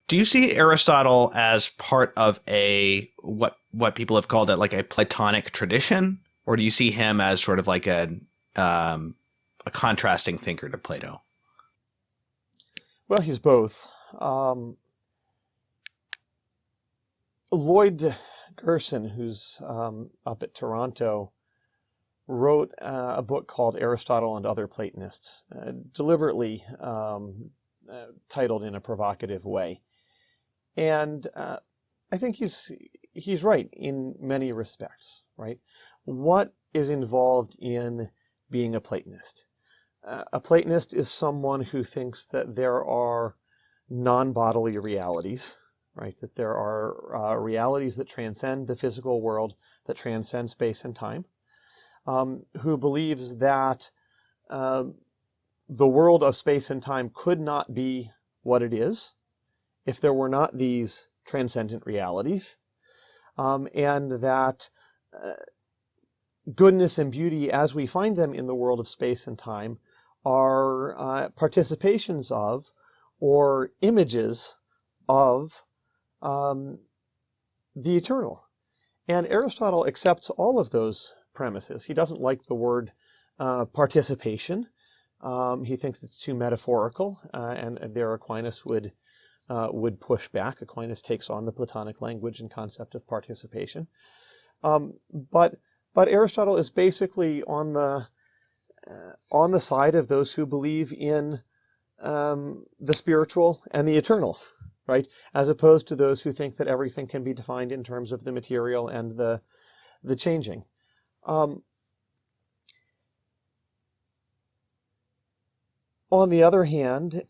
Do you see Aristotle as part of what people have called it like a Platonic tradition, or do you see him as sort of like a contrasting thinker to Plato? Well, he's both. Lloyd Gerson, who's up at Toronto, wrote a book called Aristotle and Other Platonists, deliberately titled in a provocative way. And I think he's right in many respects, right? What is involved in being a Platonist? A Platonist is someone who thinks that there are non-bodily realities, right? That there are realities that transcend the physical world, that transcend space and time, who believes that the world of space and time could not be what it is if there were not these transcendent realities, and that goodness and beauty as we find them in the world of space and time are participations of or images of the eternal. And Aristotle accepts all of those premises. He doesn't like the word participation. He thinks it's too metaphorical, and there Aquinas would push back. Aquinas takes on the Platonic language and concept of participation. But Aristotle is basically on the side of those who believe in the spiritual and the eternal, right? As opposed to those who think that everything can be defined in terms of the material and the changing. On the other hand,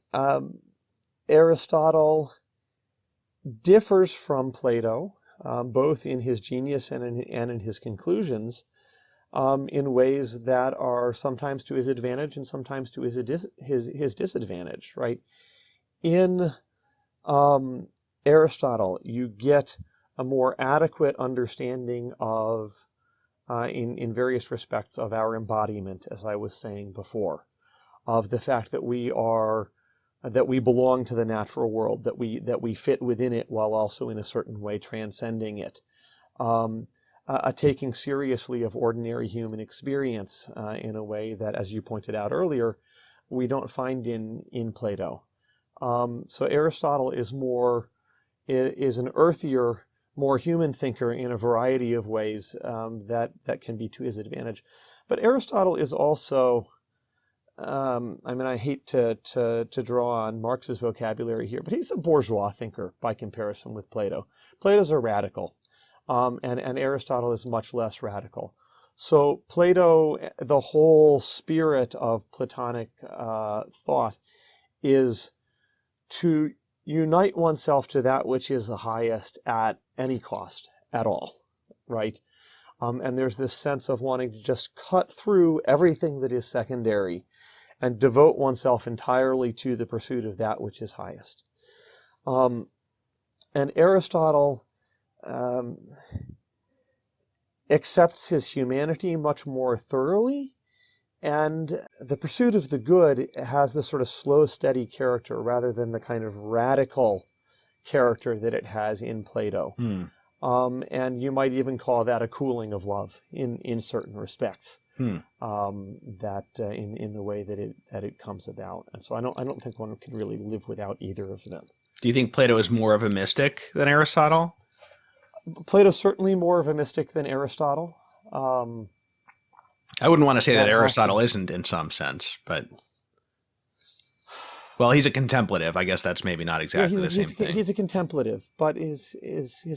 Aristotle differs from Plato, both in his genius and in his conclusions, in ways that are sometimes to his advantage and sometimes to his disadvantage, right? In Aristotle, you get a more adequate understanding of, in various respects, of our embodiment, as I was saying before, of the fact that we belong to the natural world, that we fit within it while also in a certain way transcending it. A taking seriously of ordinary human experience in a way that, as you pointed out earlier, we don't find in Plato. So Aristotle is an earthier, more human thinker in a variety of ways that can be to his advantage. But Aristotle is also, I hate to draw on Marx's vocabulary here, but he's a bourgeois thinker by comparison with Plato. Plato's a radical, and Aristotle is much less radical. So Plato, the whole spirit of Platonic thought is to unite oneself to that which is the highest at any cost at all, right? And there's this sense of wanting to just cut through everything that is secondary and devote oneself entirely to the pursuit of that which is highest. And Aristotle accepts his humanity much more thoroughly, and the pursuit of the good has this sort of slow, steady character rather than the kind of radical character that it has in Plato. And you might even call that a cooling of love in certain respects. That in the way that it comes about, and so I don't think one can really live without either of them. Do you think Plato is more of a mystic than Aristotle? Plato's certainly more of a mystic than Aristotle. I wouldn't want to say that Aristotle isn't in some sense, but well, he's a contemplative. I guess that's maybe not exactly the same thing. He's a contemplative, but his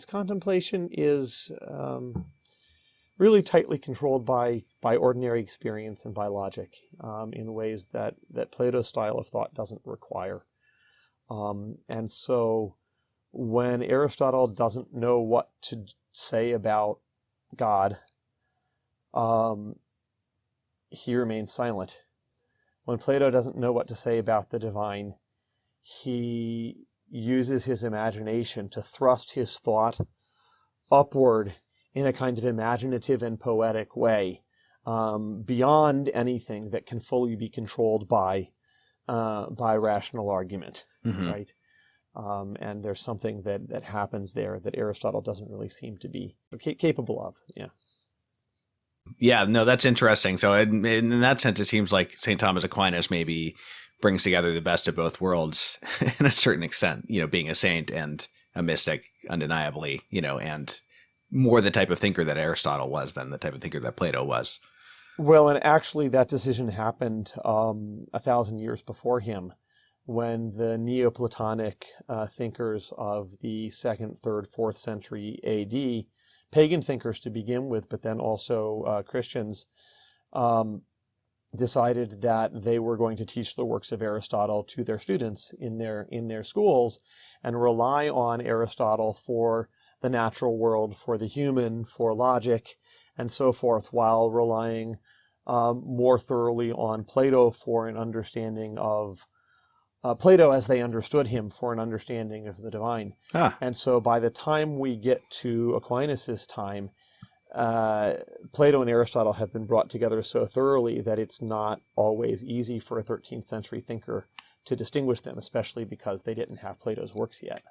contemplation is really tightly controlled by ordinary experience and by logic, in ways that Plato's style of thought doesn't require. And so when Aristotle doesn't know what to say about God, he remains silent. When Plato doesn't know what to say about the divine, he uses his imagination to thrust his thought upward in a kind of imaginative and poetic way, beyond anything that can fully be controlled by rational argument, right? And there's something that happens there that Aristotle doesn't really seem to be capable of. Yeah. Yeah, no, that's interesting. So in that sense, it seems like St. Thomas Aquinas maybe brings together the best of both worlds in a certain extent, being a saint and a mystic, undeniably, and more the type of thinker that Aristotle was than the type of thinker that Plato was. Well, and actually that decision happened 1,000 years before him, when the Neoplatonic thinkers of the 2nd, 3rd, 4th century AD, pagan thinkers to begin with, but then also Christians, decided that they were going to teach the works of Aristotle to their students in their schools, and rely on Aristotle for the natural world, for the human, for logic, and so forth, while relying more thoroughly on Plato for an understanding of Plato as they understood him, for an understanding of the divine. Ah. And so by the time we get to Aquinas' time, Plato and Aristotle have been brought together so thoroughly that it's not always easy for a 13th century thinker to distinguish them, especially because they didn't have Plato's works yet.